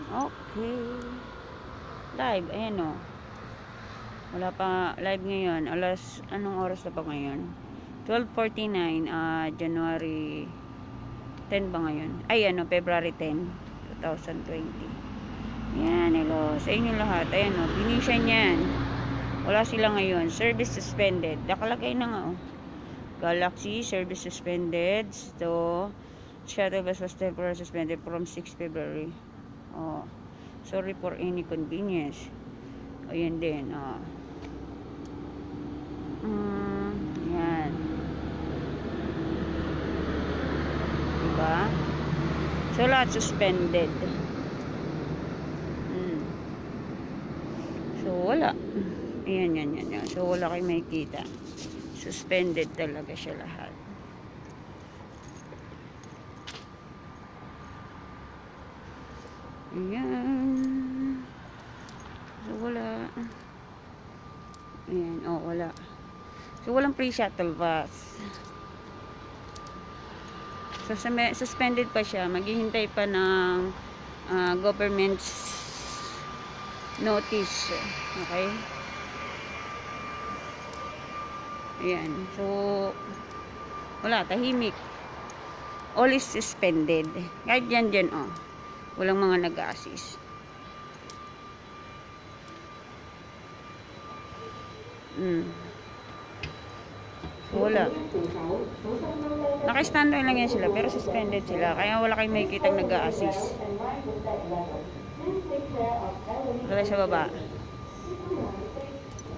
Okay. Live, ayan o. Wala pa live ngayon. Anong oras na pa ngayon? 12:49, January 10 ba ngayon? Ay, February 10, 2020. Yan, hello sa inyo lahat. Ayan o, binisyan yan. Wala sila ngayon. Service suspended. Nakalagay na nga o. Galaxy, service suspended. So, shuttle bus was temporarily suspended from 6 February. Oh, sorry for any inconvenience. Ayan din. Yan. Diba? So, lahat suspended. So, wala. Ayan, yan. So, wala kayo makikita. Suspended talaga siya lahat. Ayan. So, wala. Ayan, wala. So, walang free shuttle bus. So, suspended pa siya. Maghihintay pa ng government's notice. Okay? Ayan. So, wala. Tahimik. All is suspended. Kahit dyan, walang mga nag-assist. Wala. Naka-standby lang yan sila, pero suspended sila. Kaya wala kayong makikitang nag-a-assist. Wala sa baba.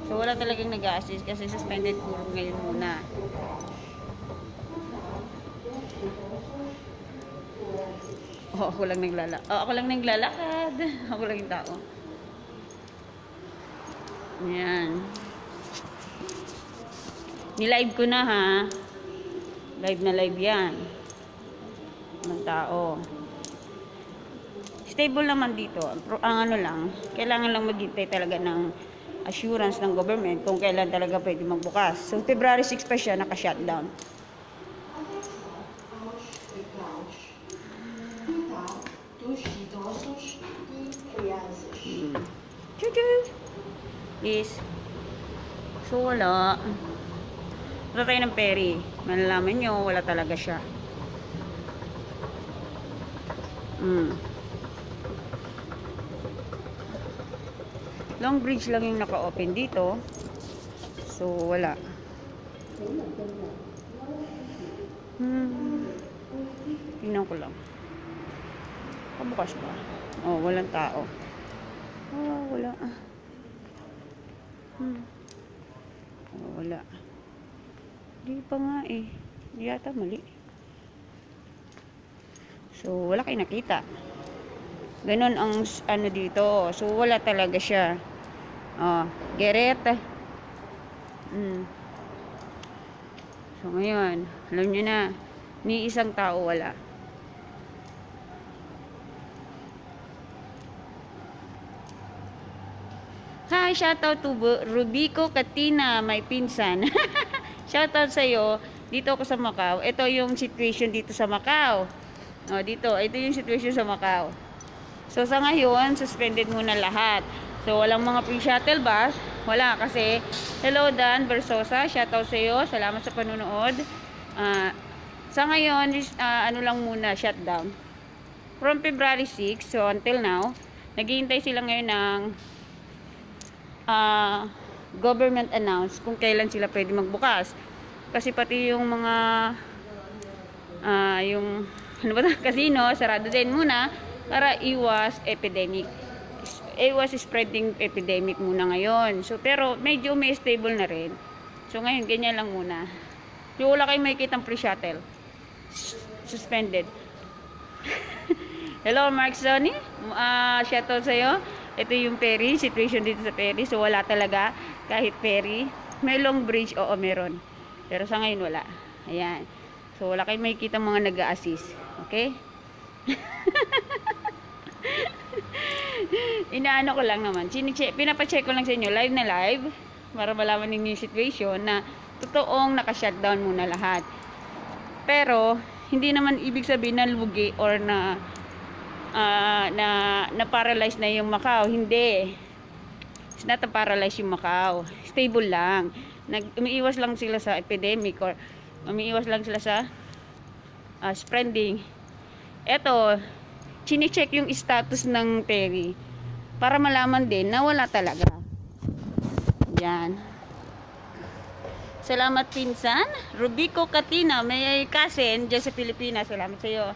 So, wala talagang nag-a-assist kasi suspended puro ngayon muna. Ako lang naglalakad. Ako lang yung tao. Ayan. Ni-live ko na ha. Live na live yan. Ng tao. Stable naman dito. Ang lang, kailangan lang maghintay talaga ng assurance ng government kung kailan talaga pwede magbukas. So, February 6 pa siya naka-shutdown. Is so wala. Wala tayo ng ferry. Malalaman nyo, wala talaga siya. Long bridge lang yung naka-open dito. So, wala. Tingnan ko lang. Kabukas ba? Walang tao. Wala. Wala. Di pa nga eh. Di yata mali. So, wala kayo nakita. Ganon ang dito. So, wala talaga siya. Geret. So, ngayon, alam nyo na, ni isang tao wala. Hi, shoutout to Rubico Katina, my pinsan. Shoutout sa'yo. Dito ako sa Macau. Ito yung situation dito sa Macau. Ito yung situation sa Macau. So, sa ngayon, suspended muna lahat. So, walang mga free shuttle bus. Wala kasi. Hello, Dan Versosa. Shoutout sa'yo. Salamat sa panunood. Sa ngayon, lang muna, shutdown. From February 6, so until now, naghihintay sila ngayon ng government announce kung kailan sila pwede magbukas. Kasi pati yung mga yung casino, sarado din muna para iwas epidemic. Iwas spreading epidemic muna ngayon. So, pero medyo may stable na rin. So, ngayon, ganyan lang muna. So, wala kayong makikitang free shuttle. Suspended. Hello, Mark Sonny. Shoutout sa'yo. Ito yung ferry, situation dito sa ferry. So, wala talaga kahit ferry. May long bridge, meron. Pero sa ngayon, wala. Ayan. So, wala kayong makikita mga nag-a-assist. Okay? Inaano ko lang naman. Pinapacheck ko lang sa inyo, live na live. Para malaman ninyo yung situation na totoong naka-shutdown muna lahat. Pero, hindi naman ibig sabihin na lugi or na na-paralyze na yung Macau. Hindi. It's not paralyze yung Macau. Stable lang. Umiiwas lang sila sa epidemic or umiiwas lang sila sa spreading. Eto, chine-check yung status ng Perry para malaman din na wala talaga. Yan. Salamat pinsan. Rubico Katina, may cousin dyan sa Pilipinas. Salamat sa iyo.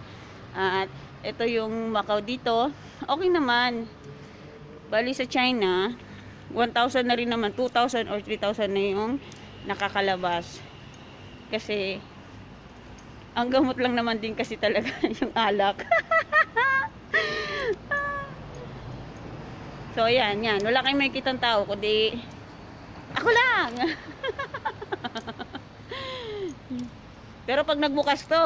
At ito yung Macau dito. Okay naman. Bali sa China, 1,000 na rin naman, 2,000 or 3,000 na yung nakakalabas. Kasi ang gamot lang naman din kasi talaga yung alak. So yan. Wala kayong makikitang tao kundi ako lang. Pero pag nagbukas to,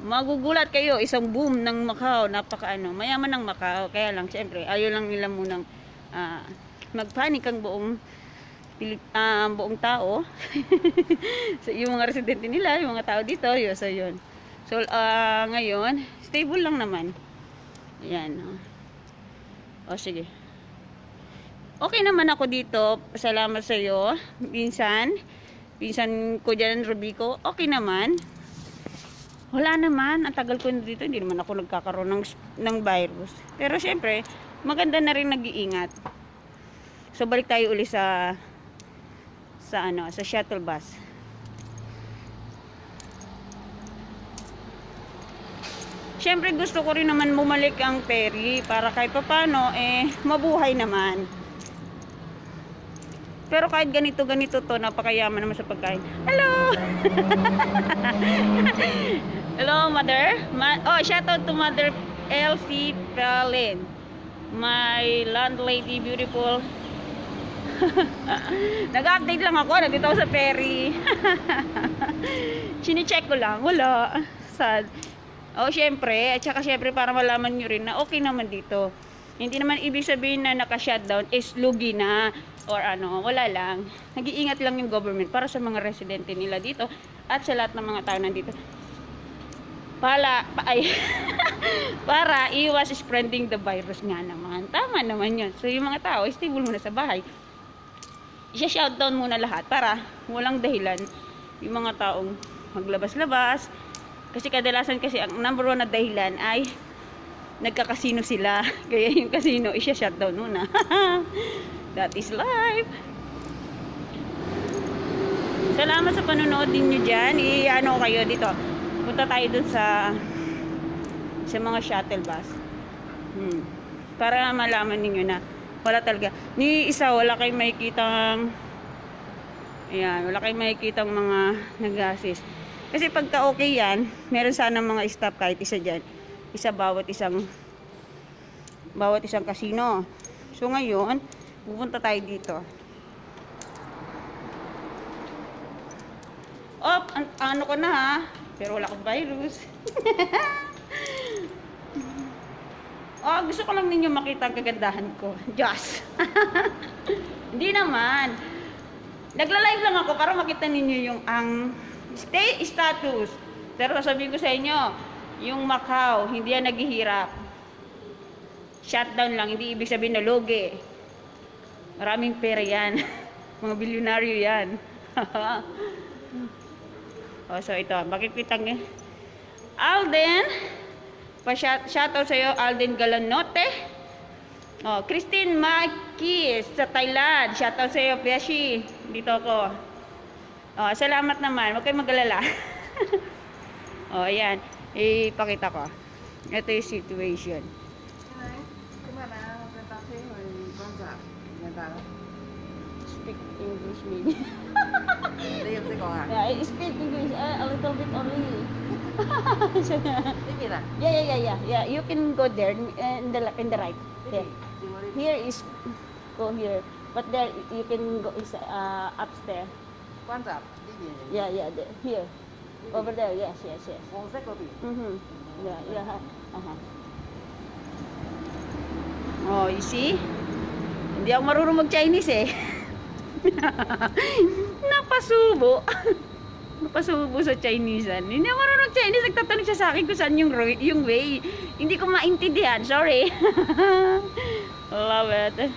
magugulat kayo, isang boom ng Macau, mayaman ng Macau. Kaya lang syempre, ayaw lang nila munang magpanik ang buong tao. So, yung mga residente nila, yung mga tao dito, so yun. So, ngayon, stable lang naman. Ayan. O, sige. Okay naman ako dito. Salamat sa iyo. Pinsan ko dyan, Rubico. Okay naman. Wala naman. Ang tagal ko dito. Hindi naman ako nagkakaroon ng virus. Pero, syempre, maganda na rin nag-iingat. So, balik tayo uli sa shuttle bus. Siyempre gusto ko rin naman bumalik ang Perry para kahit paano mabuhay naman. Pero kahit ganito to, napakayaman naman sa pagkain. Hello. Hello mother. Shout out to Mother Elsie Palin. My landlady, beautiful. Nag-update lang ako, nandito ako sa Perry. Chine-check ko lang, wala. Sad. Syempre, at saka syempre para malaman nyo rin na okay naman dito. Hindi naman ibig sabihin na naka-shutdown is lugi na or wala lang. Nag-iingat lang yung government para sa mga residente nila dito at sa lahat ng mga tao nandito. Para iwas spreading the virus nga naman. Tama naman yun. So yung mga tao, stable muna sa bahay. I-shutdown muna lahat para walang dahilan yung mga taong maglabas-labas. Kasi kadalasan ang number 1 na dahilan ay nagkakasino sila. Kaya yung casino i-shutdown muna. That is life. Salamat sa panonood din nyo dyan. Kayo dito. Punta tayo dun sa mga shuttle bus. Para malaman ninyo na wala talaga. Ni isa, wala kayong makikitang wala kayong makikitang mga nag-assist. Kasi pagka okay yan, meron sana mga staff kahit isa dyan. Isa bawat isang casino. So ngayon, pupunta tayo dito. Ano ko na ha? Pero wala akong virus. Gusto ko lang ninyo makita ang kagandahan ko. Diyos. Hindi naman. Nagla-live lang ako para makita ninyo yung stay status. Pero sabihin ko sa inyo, yung Macau, hindi yan naghihirap. Shutdown lang, hindi ibig sabihin na lugi. Maraming pera yan. Mga bilyonaryo yan. So ito, makikita nyo. Alden, shoutout sa iyo, Alden Galanote. Christine Makis sa Thailand. Shoutout sa iyo, Piashi. Dito ako. Salamat naman. Huwag kayong mag-alala. Ayan. Ipakita ko. Ito yung situation. Speak English, maybe. Yeah, I speak English a little bit only. Yeah. You can go there in the right. There. Here is go here, but there you can go upstairs. Yeah. There. Here. Over there. Yes. Yeah. You see? Hindi ako marunong mag-Chinese eh. Napasubo sa Chinese. Hindi ako marunong Chinese, nagtatanong siya sa akin kung saan yung way. Hindi ko maintindihan. Sorry. Love it.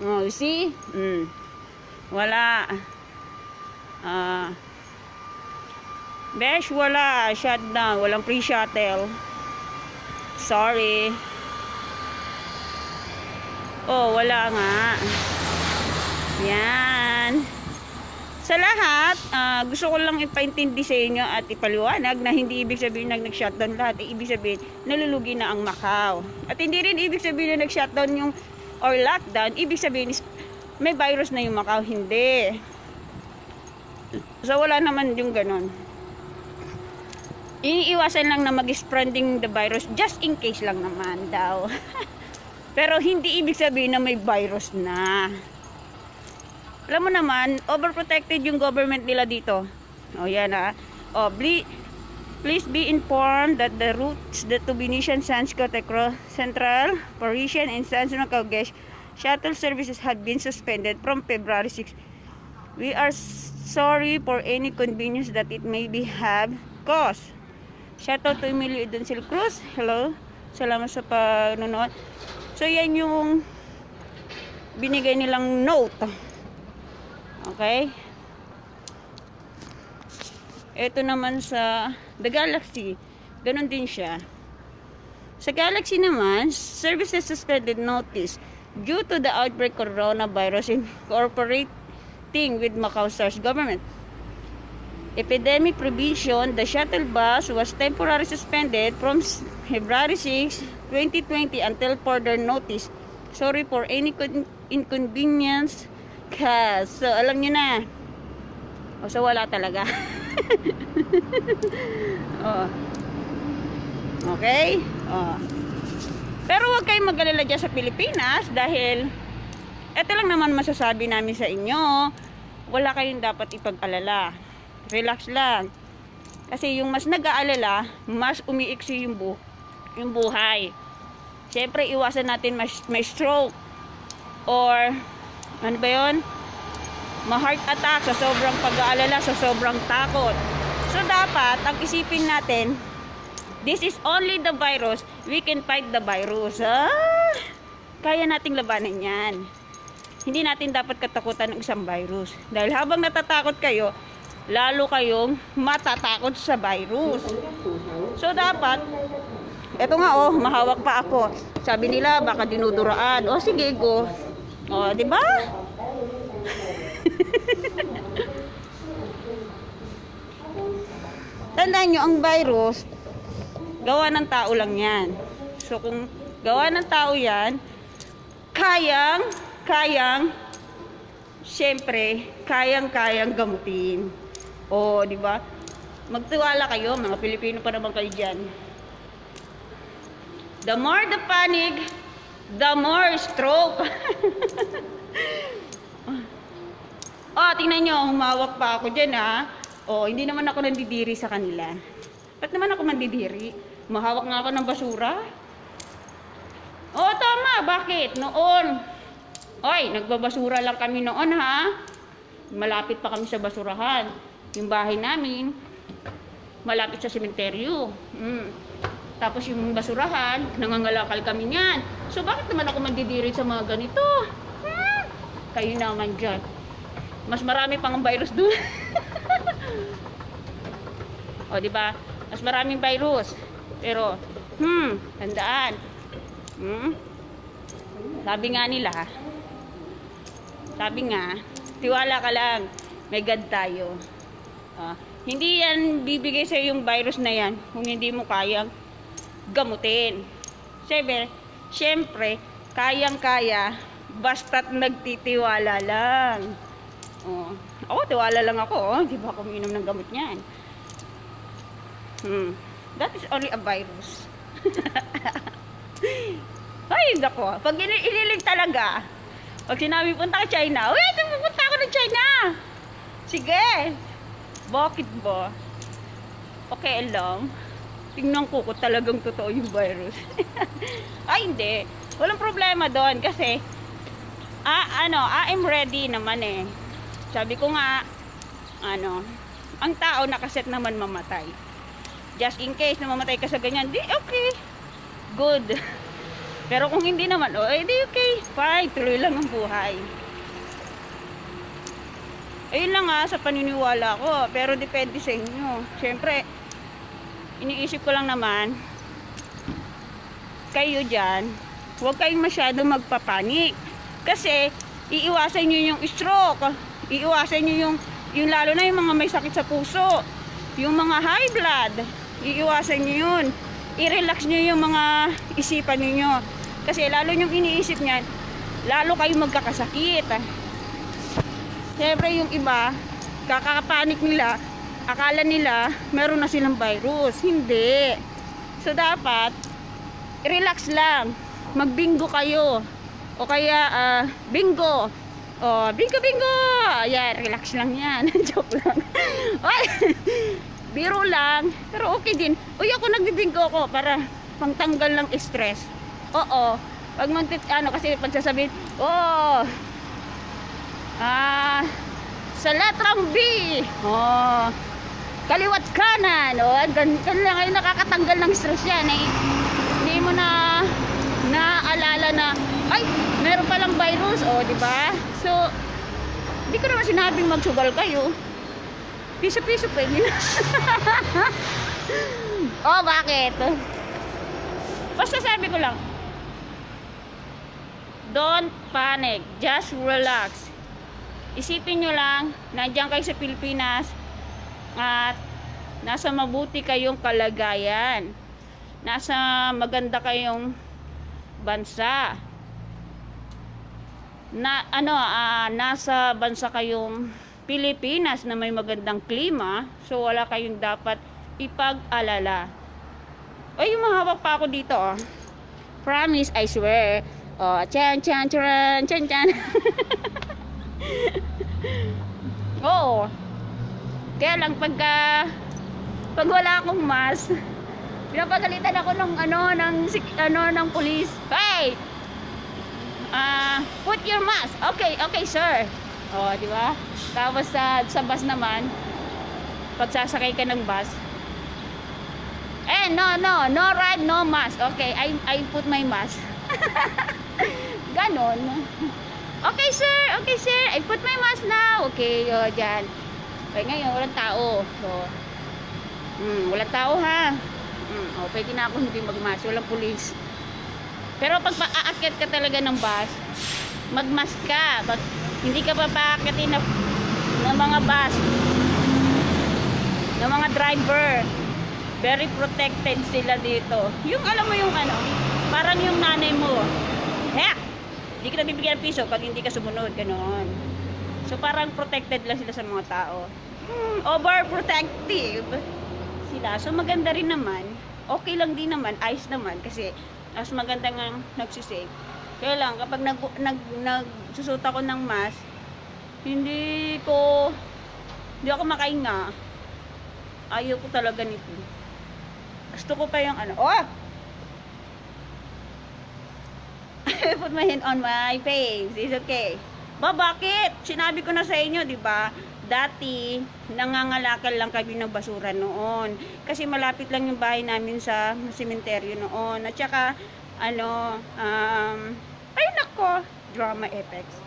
Oh, you see? Wala. Besh, wala. Shutdown. Walang free shuttle. Sorry. Oh, wala nga. Yan. Sa lahat, gusto ko lang ipaintindi sa inyo at ipaliwanag na hindi ibig sabihin na nag-shutdown lahat. Ibig sabihin, nalulugi na ang Macau. At hindi rin ibig sabihin na nag-shutdown yung or lockdown. Ibig sabihin is may virus na yung Macau. Hindi. So, wala naman yung ganon. Iniiwasan lang na mag-spreading the virus just in case lang naman daw. Pero hindi ibig sabihin na may virus na. Alam mo naman, overprotected yung government nila dito. O yan O, please be informed that the routes that to Venetian Sands Central, Parisian and Sands Macau shuttle services have been suspended from February 6. We are sorry for any convenience that it may be have caused. Shout out to Emilio Idoncil Cruz. Hello. Salamat sa panonood. So, yan yung binigay nilang note. Okay? Ito naman sa The Galaxy. Ganon din siya. Sa Galaxy naman, services suspended notice due to the outbreak of coronavirus incorporating with Macau SARS government. Epidemic provision, the shuttle bus was temporarily suspended from February 6, 2020 until further notice. Sorry for any inconvenience caused. So, alam nyo na. O, so wala talaga. Okay? Pero huwag kayong mag-alala dyan sa Pilipinas dahil ito lang naman masasabi namin sa inyo. Wala kayong dapat ipag-alala. Relax lang. Kasi yung mas nag-aalala, mas umiiksi yung buhay. Siyempre, iwasan natin may stroke or ano ba yun? Ma-heart attack sa sobrang pag-aalala, sa sobrang takot. So, dapat, ang isipin natin, this is only the virus. We can fight the virus. Kaya nating labanan yan. Hindi natin dapat katakutan ng isang virus. Dahil habang natatakot kayo, lalo kayong matatakot sa virus. So, dapat, eto nga mahawak pa ako. Sabi nila, baka dinuduraan. Sige, go. Diba? Tandaan nyo, ang virus, gawa ng tao lang yan. So, kung gawa ng tao yan, syempre, kayang gamutin. Di ba? Magtiwala kayo, mga Pilipino pa naman kayo dyan. The more the panic, the more stroke. Tingnan nyo, humawak pa ako dyan hindi naman ako nandidiri sa kanila. Ba't naman ako nandidiri? Mahawak nga ako ng basura? Tama, bakit? Noon. Nagbabasura lang kami noon Malapit pa kami sa basurahan. Yung bahay namin, malapit sa sementeryo. Tapos yung basurahan, nangangalakal kami niyan. So, bakit naman ako mandidiri sa mga ganito? Kayo naman dyan. Mas marami pang virus doon. Diba? Mas maraming virus. Pero, tandaan. Sabi nga, tiwala ka lang. May God tayo. Hindi yan bibigay sa yung virus na yan kung hindi mo kayang gamutin. Siyempre, kayang-kaya basta't nagtitiwala lang. Ako, tiwala lang ako. Di ba ako uminom ng gamot niyan? That is only a virus. Nako. Pag inilig talaga, pag sinabi punta ka China, pupunta ako ng China. Sige. Bakit ba? Okay lang. Tingnan ko kung talagang totoo yung virus. Hindi. Walang problema doon kasi I'm ready naman Sabi ko nga, ano, ang tao nakaset naman mamatay. Just in case na mamatay ka sa ganyan, di okay. Good. Pero kung hindi naman, oh, di okay. Fine, tuloy lang ang buhay. Ayun lang nga sa paniniwala ko. Pero depende sa inyo. Siyempre, iniisip ko lang naman, kayo dyan, huwag kayong masyado magpapanik. Kasi, iiwasan nyo yung stroke. Iiwasan nyo yung lalo na yung mga may sakit sa puso. Yung mga high blood. Iiwasan nyo yun. I-relax nyo yung mga isipan niyo. Kasi lalo yung iniisip niyan, lalo kayong magkakasakit. Siyempre yung iba, kakapanik nila, akala nila meron na silang virus. Hindi. So dapat, relax lang. Magbingo kayo. O kaya, bingo. O, bingo. Ayan, relax lang yan. Joke lang. Ay, biro lang. Pero okay din. Uy, ako nagbibingo ko para pangtanggal ng stress. Oo. Pag kasi pagsasabihin, sa letrang B. Kaliwat kanan. Ganun lang kayo nakakatanggal ng stress yan. Hindi mo na naalala na, ay, meron palang virus. Diba? So, hindi ko naman sinabing magsugal kayo. Piso-piso pwede na. Bakit? Basta sabi ko lang, don't panic, just relax. Isipin nyo lang, nandiyan kayo sa Pilipinas at nasa mabuti kayong kalagayan. Nasa maganda kayong bansa. Nasa bansa kayong Pilipinas na may magandang klima, so wala kayong dapat ipag-alala. Yung mahawak pa ako dito, Promise, I swear. Chan. Oo. Kaya lang pag wala akong mask, pinapagalitan ako ng pulis. Hey! Put your mask. Okay, sir. Di ba? Tapos sa bus naman, pagsasakay ka ng bus, no ride, no mask. Okay, I put my mask. Ganon. Okay sir, I put my mask now. Okay, dyan. Okay, ngayon, walang tao. So, walang tao ha. Pwede na ako hindi mag-mask. Walang pulis. Pero pag aakyat ka talaga ng bus, mag-mask ka. Hindi ka papaakyatin ng mga bus, ng mga driver. Very protected sila dito. Yung alam mo yung parang yung nanay mo, hindi ka nabibigyan ng piso pag hindi ka sumunod, ganoon. So parang protected lang sila sa mga tao. Overprotective sila. So maganda rin naman. Okay lang din naman, ayos naman kasi mas maganda nga nagsisave. Kaya lang kapag nagsusot ako ng mask, hindi ako makahinga. Ayaw ko talaga nito. Gusto ko pa yung put my hand on my face. It's okay. Bakit? Sinabi ko na sa inyo, di ba? Dati, nangangalakal lang kami ng basura noon. Kasi malapit lang yung bahay namin sa sementeryo noon. At saka, ay nako, drama effects.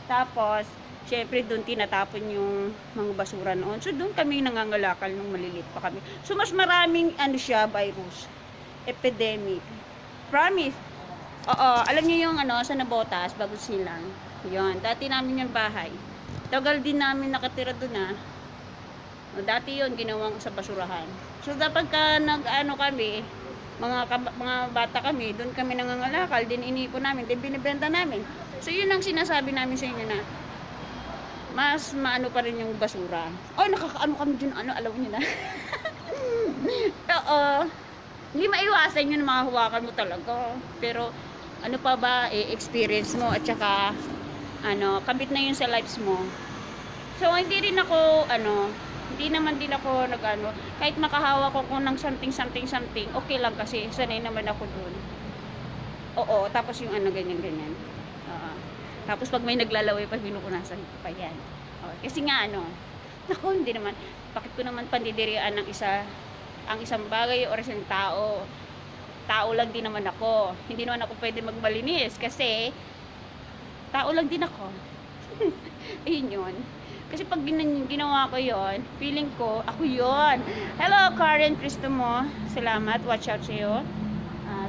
Tapos, syempre doon tinatapon yung mga basura noon. So, doon kami nangangalakal nung maliliit pa kami. So, mas maraming, virus. Epidemic. Promise. Alam niyo yung sa Nabotas, bago silang. Yun, dati namin yung bahay. Tagal din namin nakatira doon dati yun, ginawang sa basurahan. So, dapat kami, mga bata kami, doon kami nangangalakal, din iniipon namin, din binibenta namin. So, yun ang sinasabi namin sa inyo na, mas maano pa rin yung basura. Nakakaano kami dun, alam niyo na. Hindi maiwasan yun, makahawakan mo talaga. Pero, ano pa ba, experience mo, at saka, kabit na yun sa lives mo. So, hindi rin ako, hindi naman din ako kahit makahawak ko ng something, okay lang kasi, sanay naman ako dun. Tapos yung ganyan. Tapos pag may naglalaway pa, pinupunasan pa yan. Oh, kasi nga ano, ako hindi naman, bakit ko naman pandidirian ng ang isang bagay o isang tao. Tao lang din naman ako. Hindi naman ako pwede magmalinis kasi tao lang din ako. Ayun yun. Kasi pag ginawa ko yon, feeling ko, ako yon. Hello, Karen Cristomo. Salamat. Watch out sa'yo.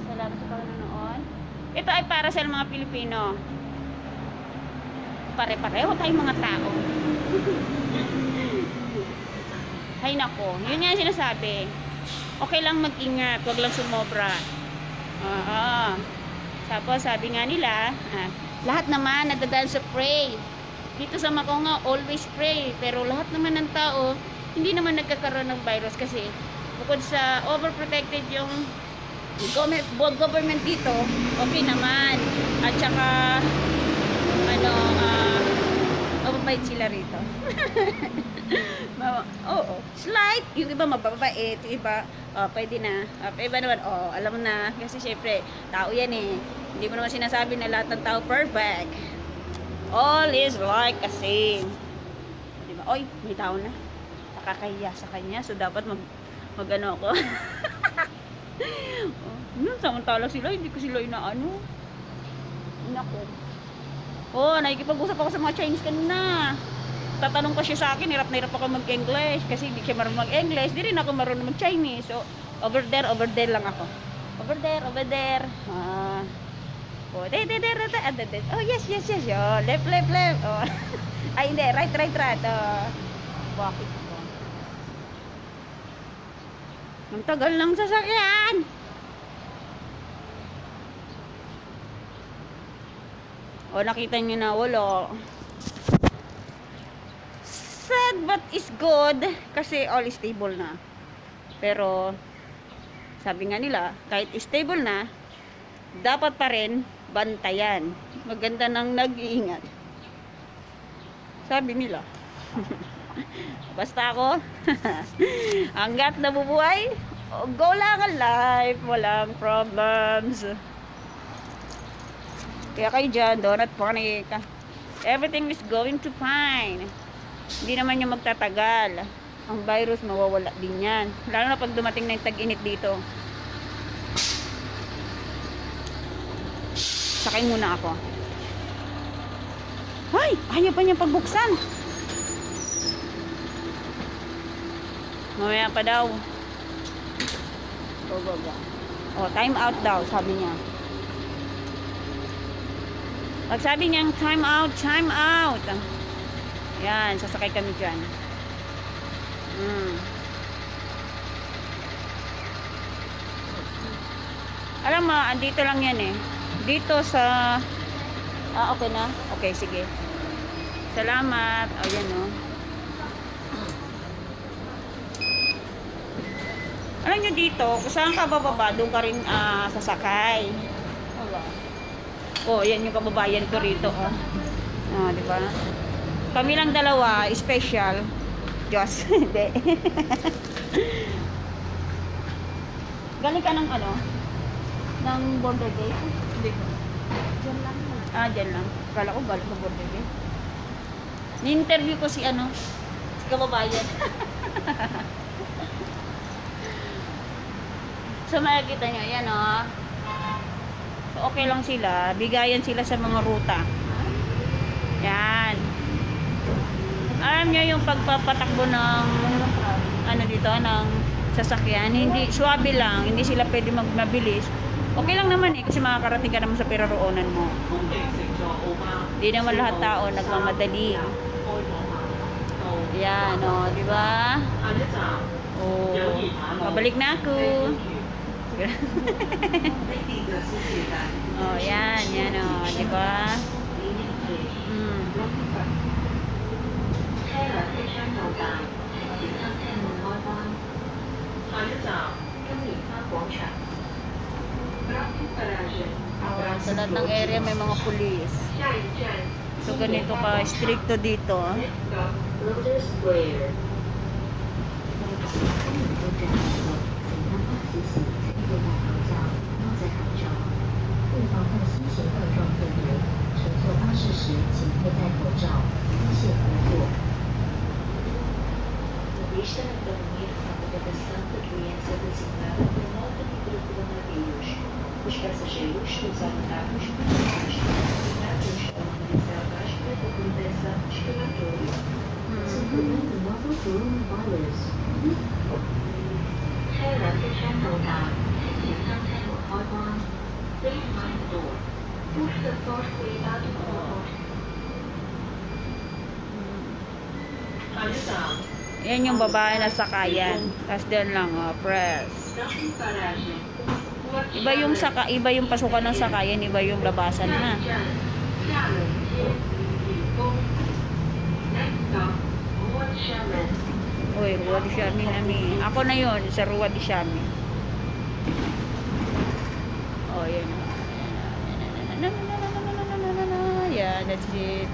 Salamat sa panonood. Ito ay para sa mga Pilipino. Pare-pareho tayong mga tao. Hay nako. Yun nga sinasabi. Okay lang mag-ingat. Huwag lang sumobra. Tapos sabi nga nila, lahat naman nadadaan sa pray. Dito sa Maconga, always pray. Pero lahat naman ng tao, hindi naman nagkakaroon ng virus kasi bukod sa overprotected yung government dito, okay naman. At saka, mababait sila rito. Oo, slight. Yung iba mababait, yung iba, pwede na. Iba naman, alam mo na. Kasi syempre, tao yan eh. Hindi mo naman sinasabi na lahat ng tao perfect. All is like a same. Diba? Oy, may tao na. Nakakahiya sa kanya. So, dapat mag-ano ako. Samantala sila, hindi ko sila inaano. Nako. Nakikipag-usap ako sa mga Chinese kanina. Tatanong pa siya sa akin, hirap na hirap ako mag-English kasi hindi siya marunong mag-English, di rin ako marunong mag-Chinese. So, over there lang ako. Over there. Oh, yes. Oh, left. Oh. Ay, hindi, right. Bakit ko? Ang tagal ng sasakyan. Nakita niyo na, wala. Sad but is good kasi all is stable na. Pero sabi nga nila, kahit stable na, dapat pa rin bantayan. Maganda nang nag-iingat. Sabi nila. Basta ako, hanggat nabubuhay, go lang ang life, walang problems. Kaya kayo dyan, don't panic. Everything is going to fine. Hindi naman yung magtatagal. Ang virus mawawala din yan. Lalo na pag dumating na yung tag-init dito. Sakay muna ako. Ay! Ayaw pa niya pagbuksan. Mamaya pa daw. Go. Time out daw, sabi niya. Pag sabi niyang time out. Yan, sasakay kami dyan. Alam mo, andito lang yan eh. Dito sa... okay na? Okay, sige. Salamat. Yan o. Alam nyo dito, kung saan ka bababa, doon ka rin sasakay. Yan yung kababayan ko rito. Di ba? Kami lang dalawa, special. Diyos, hindi. Galing ka ng ng border gate? Hindi ko. Diyan lang. Diyan lang. Kala ko galing sa border gate. Ni-interview ko si si kababayan. So makikita nyo, yan So okay lang sila. Bigayan sila sa mga ruta. Yan. Alam nyo yung pagpapatakbo ng ng sasakyan, hindi suwabe lang, hindi sila pwede mabilis. Okay lang naman kasi makakarating ka naman sa piraroonan mo. Hindi naman lahat tao nagmamadali. Yan, di ba? Pabalik na ako. Yan, di ba? Sa lahat ng area may mga pulis. So ganito ka stricto dito. 到达，请将餐有开关。Please mind the door. Push the first way out of the door. Yan yung babae na sakayan. Tapos doon lang, oh, press. Iba yung pasukan ng sakayan, iba yung labasan na. Uy, Rua de Xiamen nami. Ako na yun, sa Rua de Xiamen. Oh, yan. Yeah, that's it.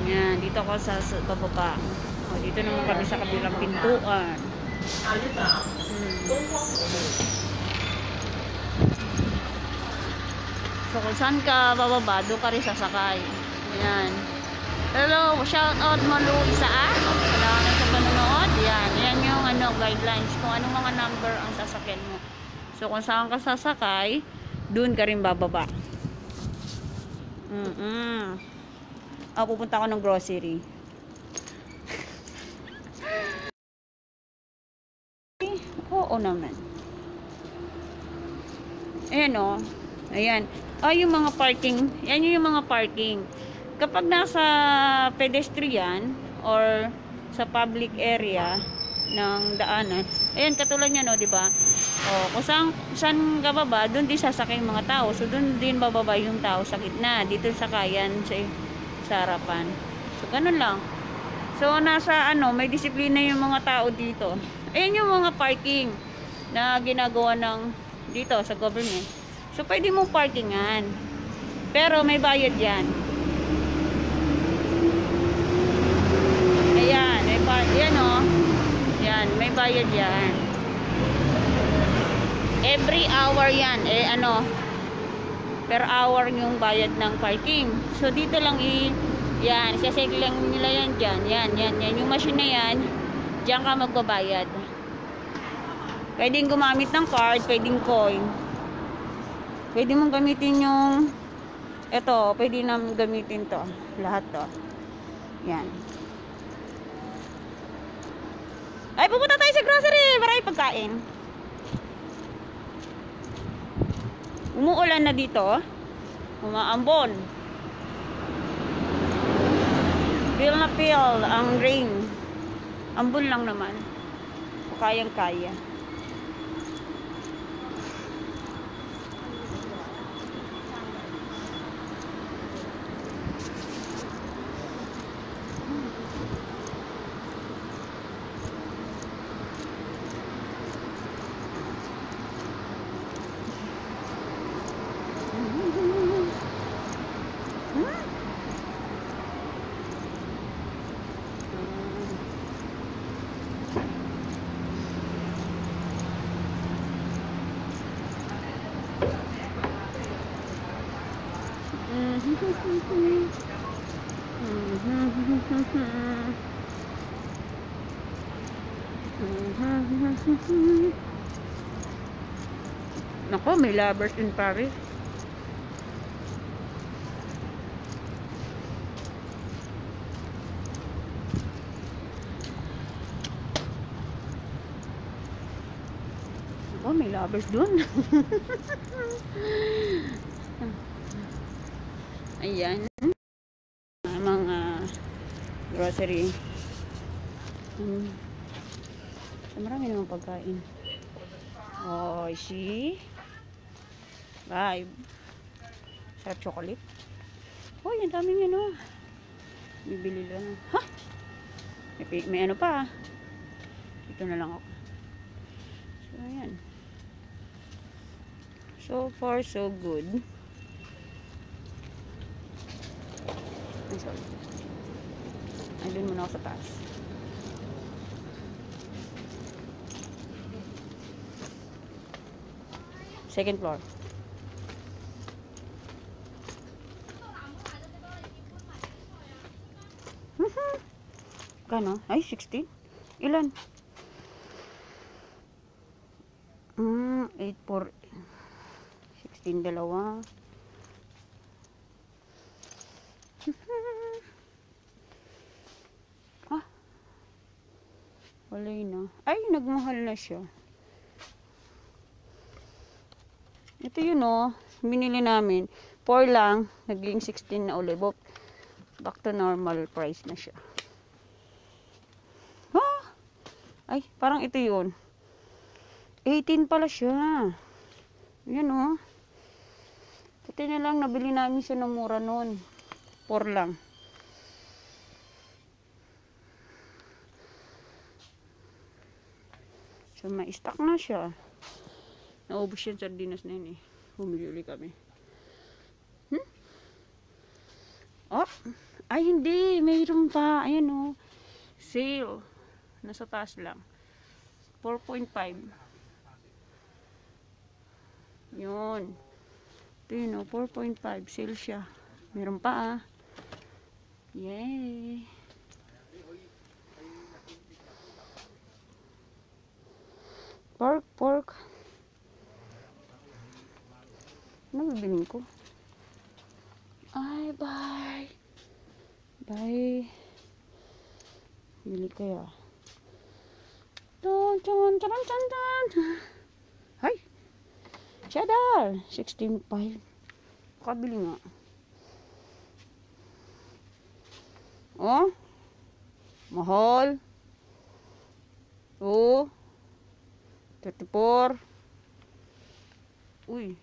Yan, dito ako sa bababa. Oh, dito naman kami sa kabilang pintuan. So, kung saan ka bababa, doon ka rin sasakay. Yan. Hello, shout out mo Luisa. Salamat sa panonood. Yan, yan yung guidelines kung anong mga number ang sasakyan mo. So, kung saan ka sasakay, doon ka rin bababa. Pupunta ako ng grocery. Oo naman. Ayan o. Ayan. Yung mga parking. Yan yung mga parking. Kapag nasa pedestrian or sa public area ng daanan, ayan, katulad niya, no, diba? Kung saan bababa, doon din sasakay yung mga tao. So, doon din bababa yung tao sa gitna. Dito sakayan sa harapan. So, ganun lang. So, may disiplina yung mga tao dito. Ayan yung mga parking na ginagawa dito sa government. So, pwede mong parkingan. Pero, may bayad yan. Ayan, yan, may bayad yan. Every hour yan. Per hour yung bayad ng parking. So, dito lang yan, sasig lang nila yan dyan. Yan. Yung machine na yan, dyan ka magbabayad. Pwedeng gumamit ng card, pwedeng coin. Pwede mong gamitin pwede naman gamitin to. Lahat to. Yan. Ay, pupunta tayo sa grocery. Marami pagkain. Umuulan na dito. Umaambon. Feel na feel ang rain. Ambon lang naman. Kayang-kaya. Nako, may lovers in Paris. Nako, may lovers dun. Ayan. Mga grocery. So, marami namang pagkain. Oh, see? Bye. Sarap chocolate. Oh, yan daming bibili lang. Ha? May pa. Ito na lang ako. So, ayan. So far, so good. Ay, sorry. Ay, dun muna ako sa taas. Second floor. Kano? Ay, 16? Ilan? 8 4 16 dalawa. Kulay na. Ay, nagmahal na siya. Ito yun oh. Binili namin. 4 lang. Naging 16 na ulit. Back to normal price na siya. Ah! Ay, parang ito yun. 18 pala siya. Yan oh. Ito na lang. Nabili namin siya ng mura noon. 4 lang. So, may stock na siya. Naubos yung sardinas na yun eh. Bumili ulit kami. Oh! Ay, hindi. Mayroon pa. Ayan oh. Sale. Nasa taas lang. 4.5. Yun. Ito yun oh. 4.5. Sale siya. Mayroon pa ah. Yay! Pork. Ano bibilin ko? Ay, bye. Bili kaya. Tan. Hay! Cheddar! 16.5. Kabili nga. Oh? Mahal. Oh? 34. Uy.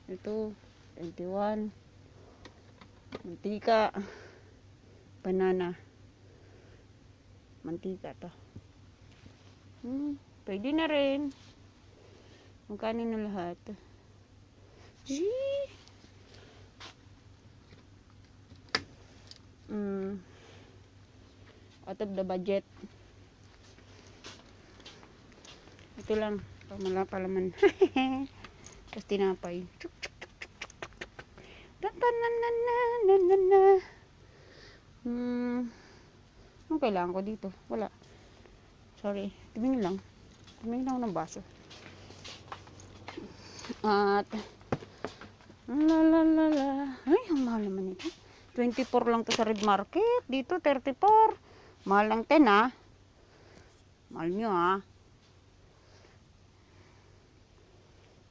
Ito. 21. Mantika. Banana. Mantika to. Pwede na rin. Magkano na lahat? Gee! Out of the budget. Ito lang. Palaman. Tapos tinapay. Anong kailangan ko dito? Wala. Sorry. Tumingin lang ako ng baso. At ay, ang mahal naman ito. 24 lang to sa Red Market. Dito 34. Mahal lang 10 ah. Mahal nyo ah.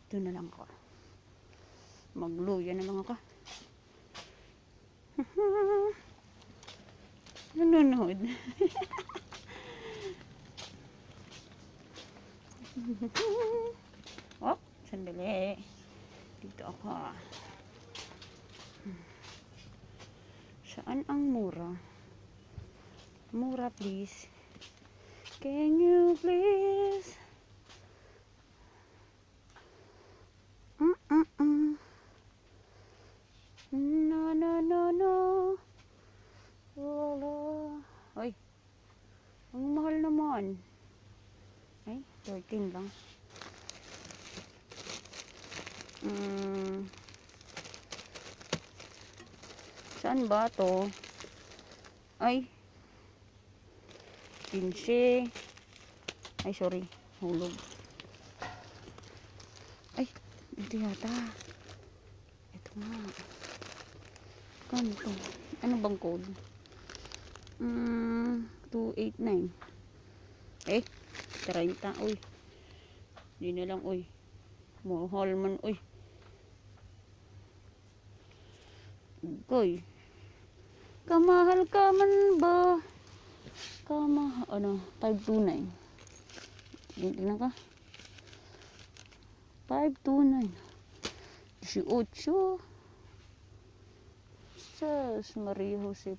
Ito na lang ako. Magluya na lang ako. Nanonood. Oh, sandali. Dito ako. Saan ang mura? Mura, please. Can you please? No. Wala. Ay. Ang mahal naman. Ay, 13 lang. Saan ba to? Ay. 15. Ay, sorry. Hulog. Ay, ito yata. Ito nga. Ganito. Ano bang code? 289. Eh, 30. Uy. Hindi na lang, uy. Mahal man, uy. Uy. Kamahal ka man ba? Ano, 529. Tingnan ka. 529. 18. Sus, Maria Jose.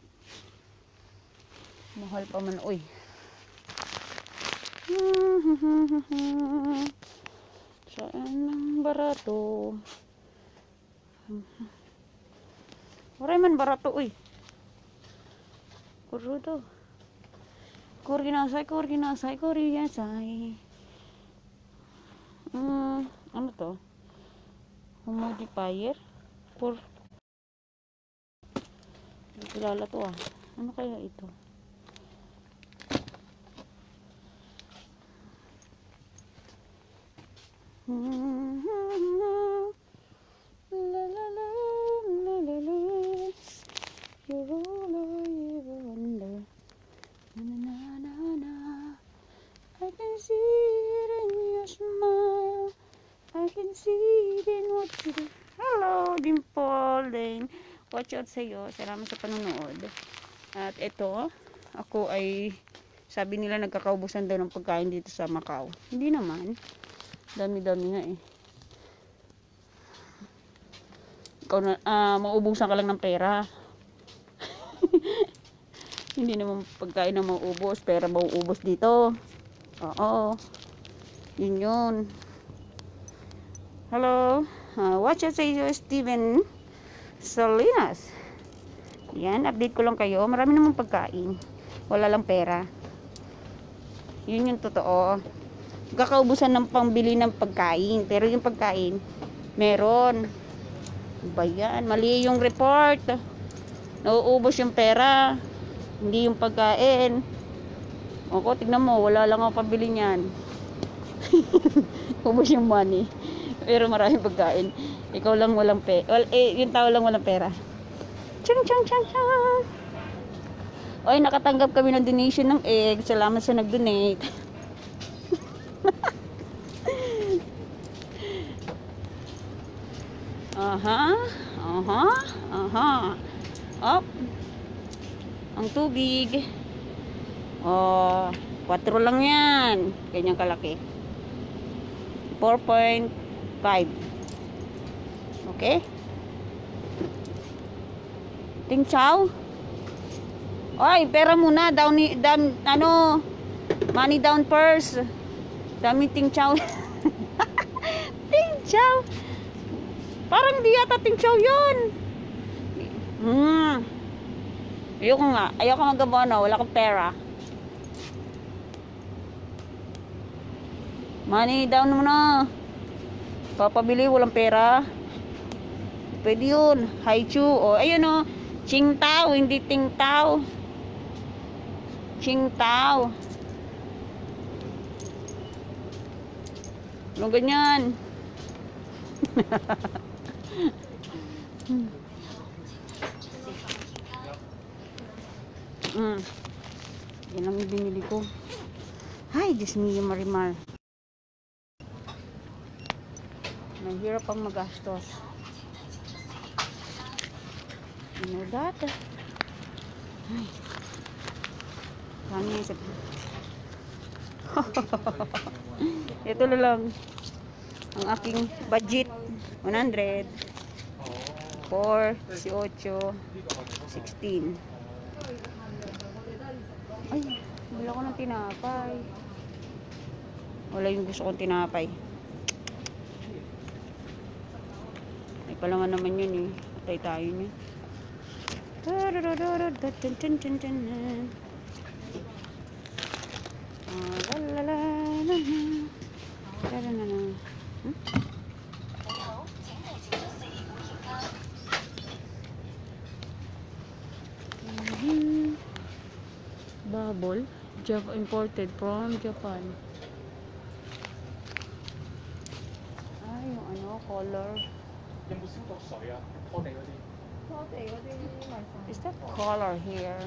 Mahal pa man, uy. Saan ang barato? Waray man barato, uy. Kurudo. Kurginasay. Ano to? Humidifier? Hindi kilala to ah. Ano kaya ito? Dimple din. Watch out sa iyo. Salamat sa panonood. At ito, ako ay sabi nila nagkakaubusan daw ng pagkain dito sa Macau. Hindi naman. Dami-dami nga eh. Ikaw na, maubusan ka lang ng pera. Hindi naman pagkain na mauubos, pera mauubos dito. Oo. Yun. Hello. Watch out sa iyo, Steven Salinas. Yan, update ko lang kayo. Marami namang pagkain. Wala lang pera. Yun yung totoo. Kakaubusan ng pangbili ng pagkain. Pero yung pagkain, meron. Ba yan? Mali yung report. Nauubos yung pera. Hindi yung pagkain. Ako, tignan mo. Wala lang ako pabili niyan. Ubos yung money. Pero maraming pagkain. Ikaw lang walang pera. Yung tao lang walang pera. Chang chang chang chang. Oy, nakatanggap kami ng donation ng egg. Salamat sa nag-donate. Up. Ang tubig. 4 lang yan. Ganyan kalaki. 4.5. Okay? Ting chow. Oy, pera muna. Money down first. Dami ting chow. Ting chow. Parang di yata ting chow yun. Ayoko nga. Ayoko magabono. Wala akong pera. Money down muna. Papabili, walang pera. Pwede yun. Haichu. O, ayun o. Ching tao, hindi ting tao. Ching tao. Ano ganyan? Yan ang binili ko. Ay, Diyos mio, Marimar. Mahirap pang magastos. You know that? Ay. Kami sa... Ito na lang. Ang aking budget. 100. 4, 18, 16. Ay, wala ko ng tinapay. Wala yung gusto kong tinapay. Ay, pala nga naman yun eh. Patay tayo niya. Bubble imported from Japan. Ay, yung ano, color. Is that color here?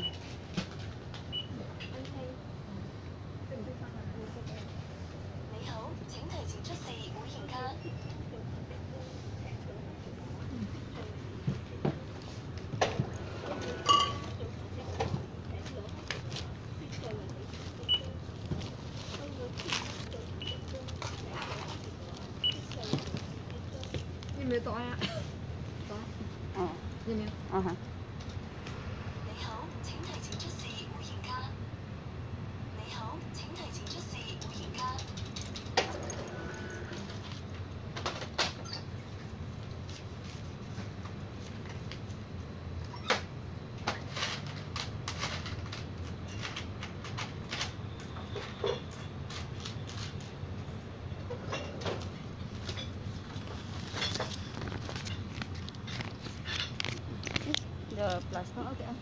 The plastic. Oh, okay.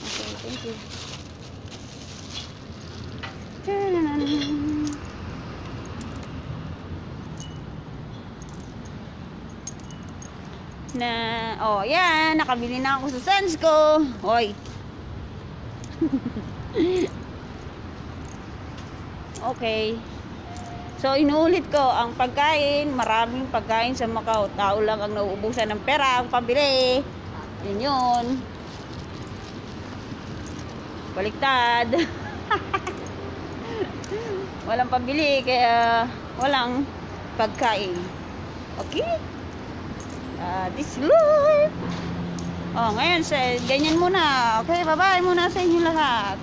Okay, thank you. Oh, yan. Nakabili na ako sa Sensco. Hoy. Okay. So, inuulit ko, ang pagkain, maraming pagkain sa Macau. Tao lang ang nauubusan ng pera, ang pambili. Yun yun. Baliktad. Walang pambili, kaya walang pagkain. Okay? This life. Oh, ngayon, ganyan muna. Okay, bye-bye muna sa inyo lahat.